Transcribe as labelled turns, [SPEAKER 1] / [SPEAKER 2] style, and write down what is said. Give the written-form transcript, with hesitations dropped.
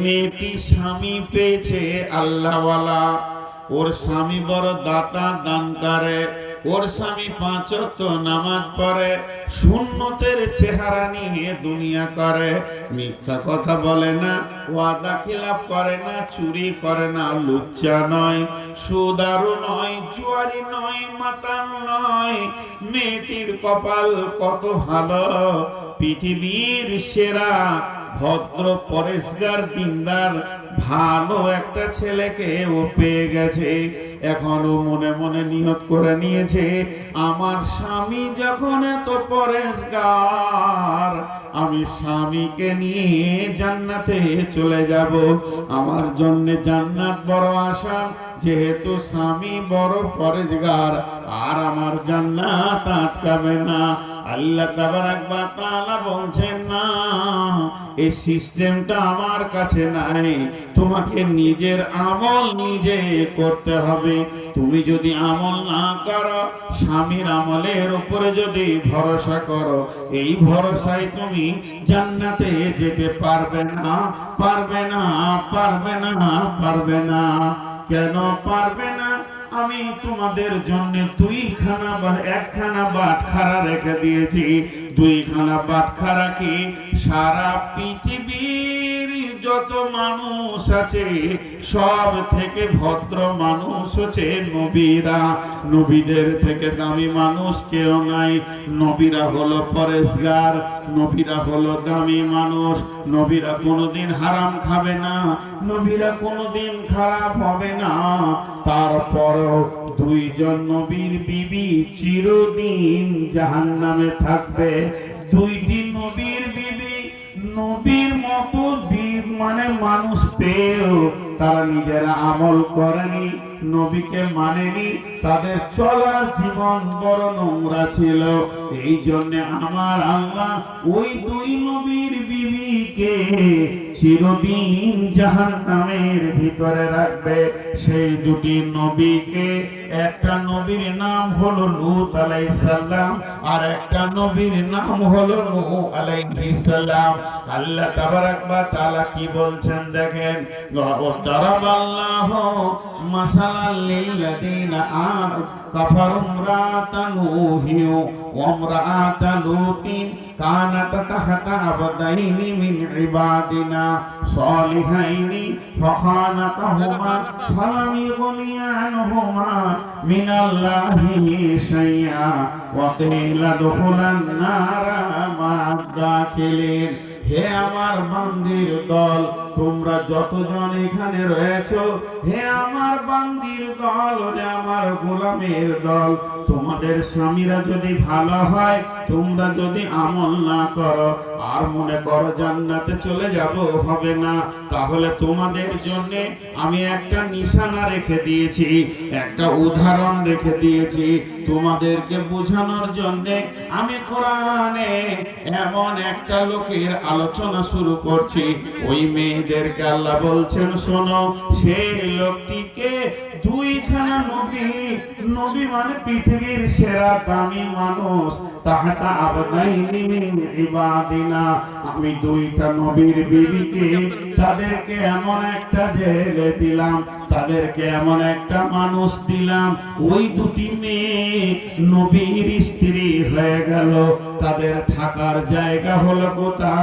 [SPEAKER 1] মেয়েটি স্বামী পেয়েছে আল্লাহওয়ালা, ওর স্বামী বড় দাতা দান করে, ওর স্বামী 5 ওয়াক্ত নামাজ পড়ে, সুন্নতের চেহারা নিয়ে দুনিয়া করে, মিথ্যা কথা বলে না, ওয়াদা খিলাফ করে না, চুরি করে না, লুচ্চা নয়, সুদারু নয়, জুয়ারি নয়, মাতাল নয়। মেয়েটির কপাল কত ভালো, পৃথিবীর সেরা ভদ্র পরেশগার দিনদার ভালো একটা ছেলেকে ও পেয়ে গেছে। এখনো মনে মনে নিয়ত করে নিয়েছে, আমার স্বামী যখন এত পরেশগার, আমি স্বামীকে নিয়ে জান্নাতে চলে যাব। আমার জন্য জান্নাত বড় আসান, যেহেতু স্বামী বড় পরেশগার, আর আমার জান্নাত আটকাবে না। আল্লাহ তাবারাক ওয়া তাআলা বলছেন, না, এই সিস্টেমটা আমার কাছে নাই, তোমাকে নিজের আমল নিজে করতে হবে। তুমি যদি আমল না করো, স্বামীর আমলের উপরে যদি ভরসা করো, এই ভরসায় তুমি জান্নাতে যেতে পারবে না, পারবে না, পারবে না, পারবে না। কেন পারবে না? আমি তোমাদের জন্য একখানা বাটখারা রেখে দিয়েছি। 2খানা বাটখারা কি সারা পৃথিবীর যত মানুষ আছে সব থেকে ভদ্র মানুষ হচ্ছে নবীরা। নবীদের থেকে দামি মানুষ কেউ নাই। নবীরা হলো পরেশগার, নবীরা হলো দামি মানুষ। নবীরা কোনোদিন হারাম খাবে না, নবীরা কোনোদিন খারাপ হবে না। তারপরও 2 জন নবীর বিবি চিরদিন জাহান্নামে থাকবে। 2টি নবীর বিবি নবীর মতো মানে মানুষ পেয়েও তারা নিজেরা আমল করেনি, নবীকে মানেনি, তাদের চলার জীবন বড় নোংরা ছিল। এই জন্য আমার আল্লাহ ওই 2 নবীর বিবিকে চিরদিন জাহান্নামের ভিতরে রাখবে। সেই 2টি নবীকে, একটা নবীর নাম হলো লূত আলাইহিস সালাম, আর একটা নবীর নাম হলো নূহ আলাইহিস সালাম। আল্লাহ তাবারাক ওয়া তাআলা কি বলছেন দেখেন, দারাবাল্লাহু মাসালাল লিল্লাযিনা কাফারু ইমরাআতা নূহি ওয়া ইমরাআতা লূতিন কানাতা তাহতা আবদাইনি মিন ইবাদিনা সালিহাইনি ফাখানাতাহুমা ফালাম ইগনিয়া আনহুমা মিনাল্লাহি শাইআ ওয়া কিলা দুখুলান নারা মা'আদ দাখিলিন। হে আমার বান্দির দল, তোমরা যতজন এখানে রয়েছো, হে আমার বান্দির দল, হে আমার গোলামের দল, তোমাদের স্বামীরা যদি ভালো হয়, তোমরা যদি আমল না করো আর মনে করো জান্নাতে চলে যাব, হবে না, তাহলে তোমাদের জন্য আমি একটা নিশানা রেখে দিয়েছি, একটা উদাহরণ রেখে দিয়েছি। তোমাদেরকে বোঝানোর জন্য আমি কোরআনে এমন একটা লোকের আলোচনা শুরু করছি। ওই মেয়েদেরকে আল্লাহ বলছেন, শোনো, সেই লোকটিকে 2খানা নবী মানে পৃথিবীর সেরা দামি মানুষ, তাহাতা আবদাইনি মিন ইবাদিনা, আমি 2টা নবীর বিবিকে তাদেরকে এমন একটা জেলে দিলাম, তাদেরকে এমন একটা মানুষ দিলাম, ওই 2টি মেয়ে নবীর স্ত্রী হয়ে গেল। তাদের থাকার জায়গা হলো কোথা?